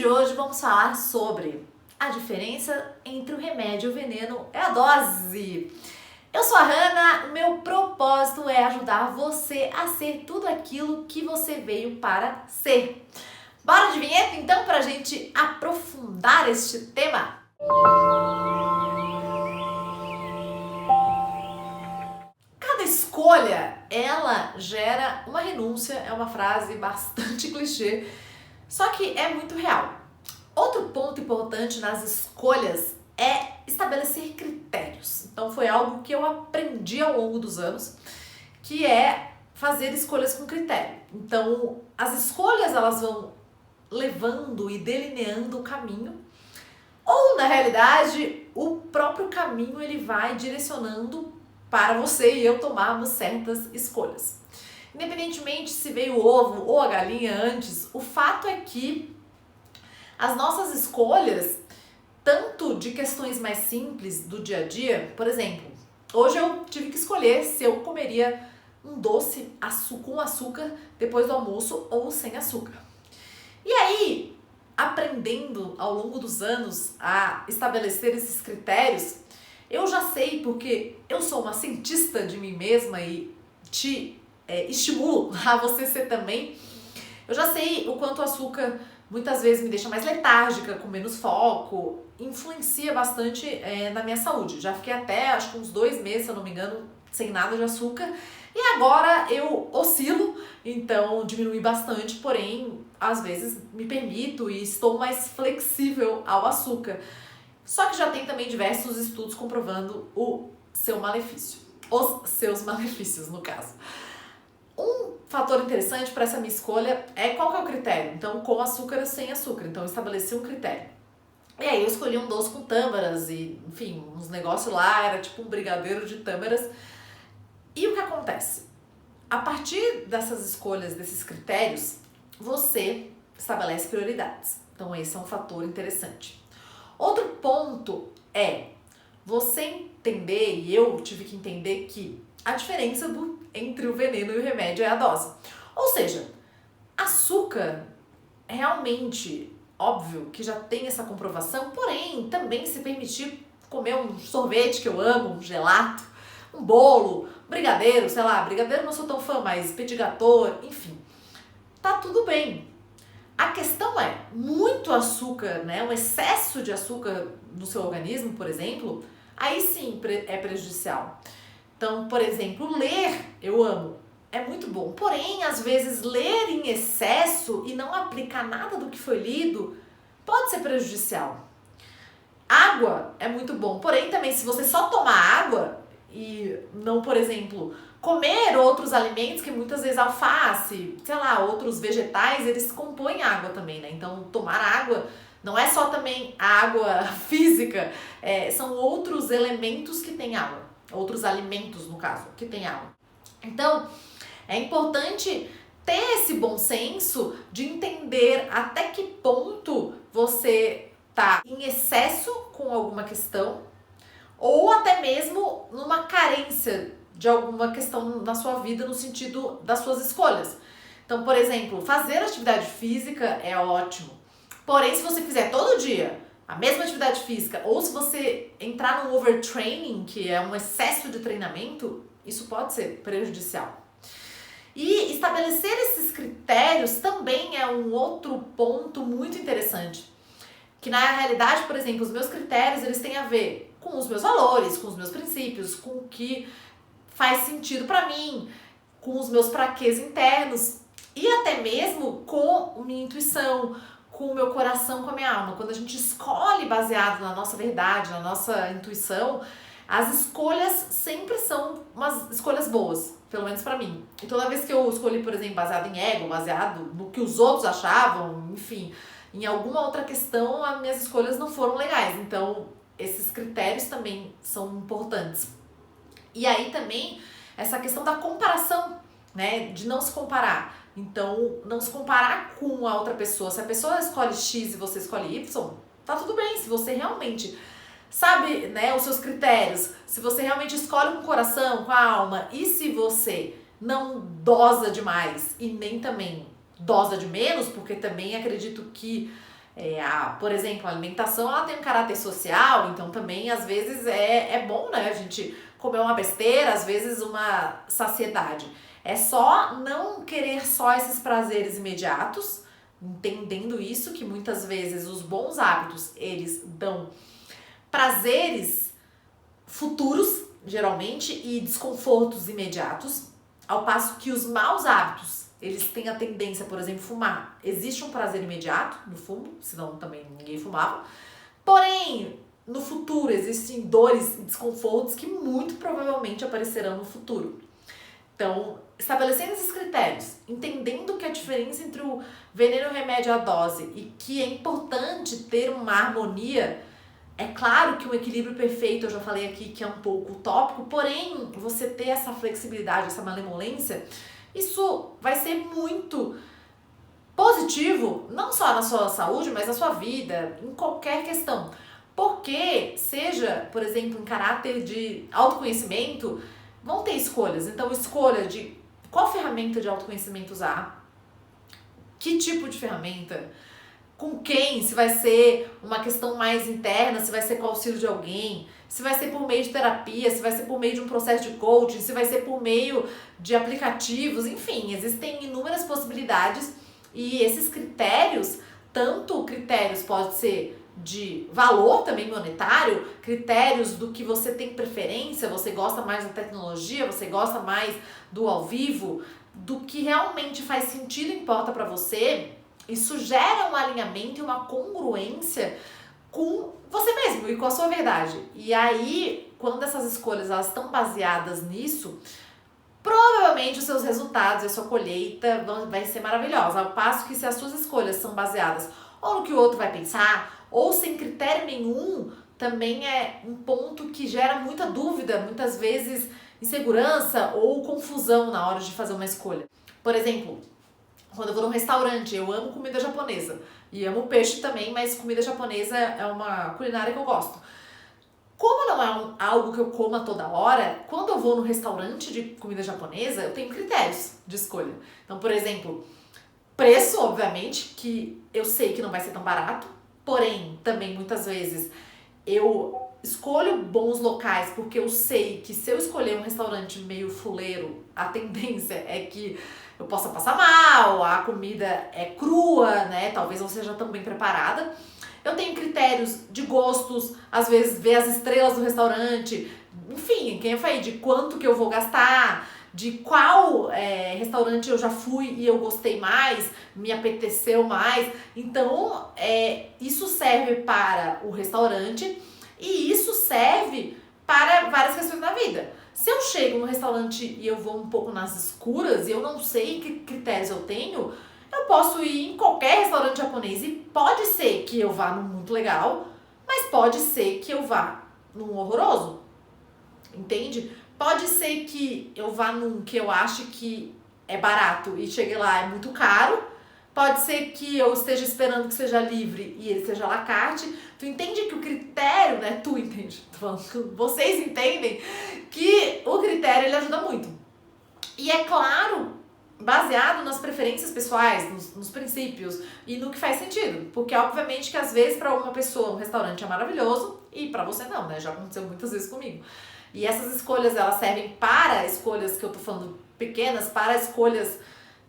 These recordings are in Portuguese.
hoje vamos falar sobre a diferença entre o remédio e o veneno é a dose. Eu sou a Hanna, meu propósito é ajudar você a ser tudo aquilo que você veio para ser. Bora de vinheta então pra gente aprofundar este tema? Cada escolha, ela gera uma renúncia, é uma frase bastante clichê, só que é muito real. Outro ponto importante nas escolhas é estabelecer critérios. Então foi algo que eu aprendi ao longo dos anos, que é fazer escolhas com critério. Então as escolhas elas vão levando e delineando o caminho, ou na realidade o próprio caminho ele vai direcionando para você e eu tomarmos certas escolhas. Independentemente se veio o ovo ou a galinha antes, o fato é que as nossas escolhas, tanto de questões mais simples do dia a dia, por exemplo, hoje eu tive que escolher se eu comeria um doce com açúcar depois do almoço ou sem açúcar. E aí, aprendendo ao longo dos anos a estabelecer esses critérios, eu já sei, porque eu sou uma cientista de mim mesma e te estimulo a você ser também, eu já sei o quanto o açúcar muitas vezes me deixa mais letárgica, com menos foco, influencia bastante na minha saúde. Já fiquei até, acho que uns 2 meses, se eu não me engano, sem nada de açúcar. E agora eu oscilo, então diminui bastante, porém, às vezes me permito e estou mais flexível ao açúcar. Só que já tem também diversos estudos comprovando o seu malefício. Os seus malefícios, no caso. Um fator interessante para essa minha escolha é qual que é o critério. Então, com açúcar ou sem açúcar. Então, eu estabeleci um critério. E aí, eu escolhi um doce com tâmaras e, enfim, uns negócios lá, era tipo um brigadeiro de tâmaras. E o que acontece? A partir dessas escolhas, desses critérios, você estabelece prioridades. Então, esse é um fator interessante. Outro ponto é você entender, e eu tive que entender que a diferença entre o veneno e o remédio é a dose. Ou seja, açúcar realmente, óbvio que já tem essa comprovação, porém também se permitir comer um sorvete que eu amo, um gelato, um bolo, brigadeiro, sei lá, brigadeiro não sou tão fã, mas petit gâteau, enfim, tá tudo bem. A questão é, muito açúcar, né, um excesso de açúcar no seu organismo, por exemplo, aí sim é prejudicial. Então, por exemplo, ler, eu amo, é muito bom. Porém, às vezes, ler em excesso e não aplicar nada do que foi lido pode ser prejudicial. Água é muito bom. Porém, também, se você só tomar água e não, por exemplo, comer outros alimentos, que muitas vezes alface, sei lá, outros vegetais, eles compõem água também, né? Então, tomar água não é só também a água física, são outros elementos que têm água. Outros alimentos, no caso, que tem água. Então, é importante ter esse bom senso de entender até que ponto você está em excesso com alguma questão ou até mesmo numa carência de alguma questão na sua vida no sentido das suas escolhas. Então, por exemplo, fazer atividade física é ótimo. Porém, se você fizer todo dia a mesma atividade física, ou se você entrar num overtraining, que é um excesso de treinamento, isso pode ser prejudicial. E estabelecer esses critérios também é um outro ponto muito interessante. Que na realidade, por exemplo, os meus critérios, eles têm a ver com os meus valores, com os meus princípios, com o que faz sentido para mim, com os meus praquês internos e até mesmo com minha intuição, com o meu coração, com a minha alma. Quando a gente escolhe baseado na nossa verdade, na nossa intuição, as escolhas sempre são umas escolhas boas, pelo menos pra mim. E toda vez que eu escolhi, por exemplo, baseado em ego, baseado no que os outros achavam, enfim, em alguma outra questão, as minhas escolhas não foram legais. Então, esses critérios também são importantes. E aí também, essa questão da comparação, né, de não se comparar. Então, não se comparar com a outra pessoa. Se a pessoa escolhe X e você escolhe Y, tá tudo bem. Se você realmente sabe, né, os seus critérios, se você realmente escolhe com o coração, com a alma, e se você não dosa demais e nem também dosa de menos, porque também acredito que Por exemplo, a alimentação ela tem um caráter social, então também às vezes é bom, né, a gente comer uma besteira, às vezes uma saciedade. É só não querer só esses prazeres imediatos, entendendo isso, que muitas vezes os bons hábitos, eles dão prazeres futuros, geralmente, e desconfortos imediatos, ao passo que os maus hábitos, eles têm a tendência, por exemplo, fumar. Existe um prazer imediato no fumo, senão também ninguém fumava. Porém, no futuro existem dores e desconfortos que muito provavelmente aparecerão no futuro. Então, estabelecendo esses critérios, entendendo que a diferença entre o veneno e o remédio é a dose e que é importante ter uma harmonia. É claro que um equilíbrio perfeito, eu já falei aqui que é um pouco utópico, porém, você ter essa flexibilidade, essa malemolência, isso vai ser muito positivo, não só na sua saúde, mas na sua vida, em qualquer questão. Porque, seja, por exemplo, em caráter de autoconhecimento, vão ter escolhas. Então, escolha de qual ferramenta de autoconhecimento usar, que tipo de ferramenta, com quem, se vai ser uma questão mais interna, se vai ser com o auxílio de alguém, se vai ser por meio de terapia, se vai ser por meio de um processo de coaching, se vai ser por meio de aplicativos, enfim, existem inúmeras possibilidades e esses critérios, tanto critérios pode ser de valor também monetário, critérios do que você tem preferência, você gosta mais da tecnologia, você gosta mais do ao vivo, do que realmente faz sentido e importa para você. Isso gera um alinhamento e uma congruência com você mesmo e com a sua verdade. E aí, quando essas escolhas elas estão baseadas nisso, provavelmente os seus resultados e a sua colheita vai ser maravilhosa. Ao passo que se as suas escolhas são baseadas ou no que o outro vai pensar, ou sem critério nenhum, também é um ponto que gera muita dúvida, muitas vezes insegurança ou confusão na hora de fazer uma escolha. Por exemplo, quando eu vou num restaurante, eu amo comida japonesa e amo peixe também, mas comida japonesa é uma culinária que eu gosto. Como não é algo que eu coma toda hora, quando eu vou num restaurante de comida japonesa, eu tenho critérios de escolha. Então, por exemplo, preço, obviamente, que eu sei que não vai ser tão barato, porém, também muitas vezes eu escolho bons locais porque eu sei que se eu escolher um restaurante meio fuleiro, a tendência é que eu possa passar mal, a comida é crua, né? Talvez não seja tão bem preparada. Eu tenho critérios de gostos, às vezes ver as estrelas do restaurante, enfim, quem eu falei, de quanto que eu vou gastar, de qual restaurante eu já fui e eu gostei mais, me apeteceu mais. Então, isso serve para o restaurante e isso serve para várias questões da vida. Se eu chego no restaurante e eu vou um pouco nas escuras e eu não sei que critérios eu tenho, eu posso ir em qualquer restaurante japonês e pode ser que eu vá num muito legal, mas pode ser que eu vá num horroroso, entende? Pode ser que eu vá num que eu ache que é barato e chegue lá é muito caro. Pode ser que eu esteja esperando que seja livre e ele seja à la carte. Tu entende que o critério, né? Tu entende, tô falando, vocês entendem que o critério ele ajuda muito. E é claro, baseado nas preferências pessoais, nos princípios e no que faz sentido. Porque obviamente que às vezes para uma pessoa um restaurante é maravilhoso e para você não, né? Já aconteceu muitas vezes comigo. E essas escolhas elas servem para escolhas que eu tô falando pequenas, para escolhas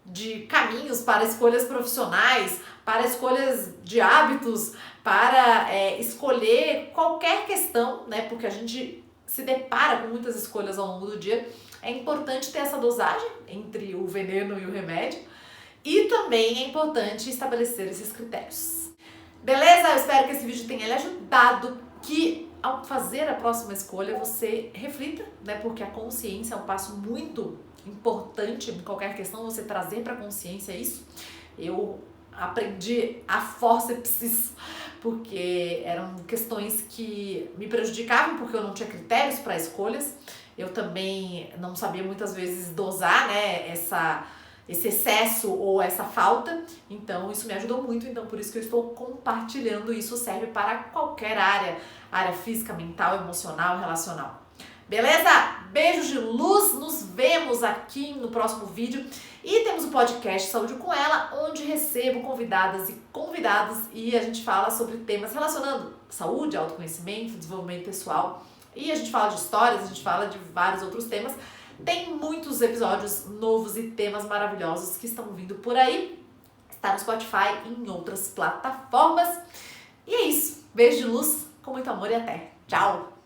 de caminhos, para escolhas profissionais, para escolhas de hábitos, para escolher qualquer questão, né? Porque a gente se depara com muitas escolhas ao longo do dia. É importante ter essa dosagem entre o veneno e o remédio e também é importante estabelecer esses critérios. Beleza? Eu espero que esse vídeo tenha lhe ajudado, que ao fazer a próxima escolha você reflita, né? Porque a consciência é um passo muito importante em qualquer questão, você trazer para a consciência isso. Eu aprendi a forceps isso, porque eram questões que me prejudicavam, porque eu não tinha critérios para escolhas. Eu também não sabia muitas vezes dosar, né, esse excesso ou essa falta, então isso me ajudou muito, então por isso que eu estou compartilhando. Isso serve para qualquer área física, mental, emocional, relacional. Beleza? Beijos de luz, nos vemos aqui no próximo vídeo. E temos o podcast Saúde com Ela, onde recebo convidadas e convidados e a gente fala sobre temas relacionando saúde, autoconhecimento, desenvolvimento pessoal. E a gente fala de histórias, a gente fala de vários outros temas. Tem muitos episódios novos e temas maravilhosos que estão vindo por aí. Está no Spotify e em outras plataformas. E é isso. Beijo de luz, com muito amor e até. Tchau!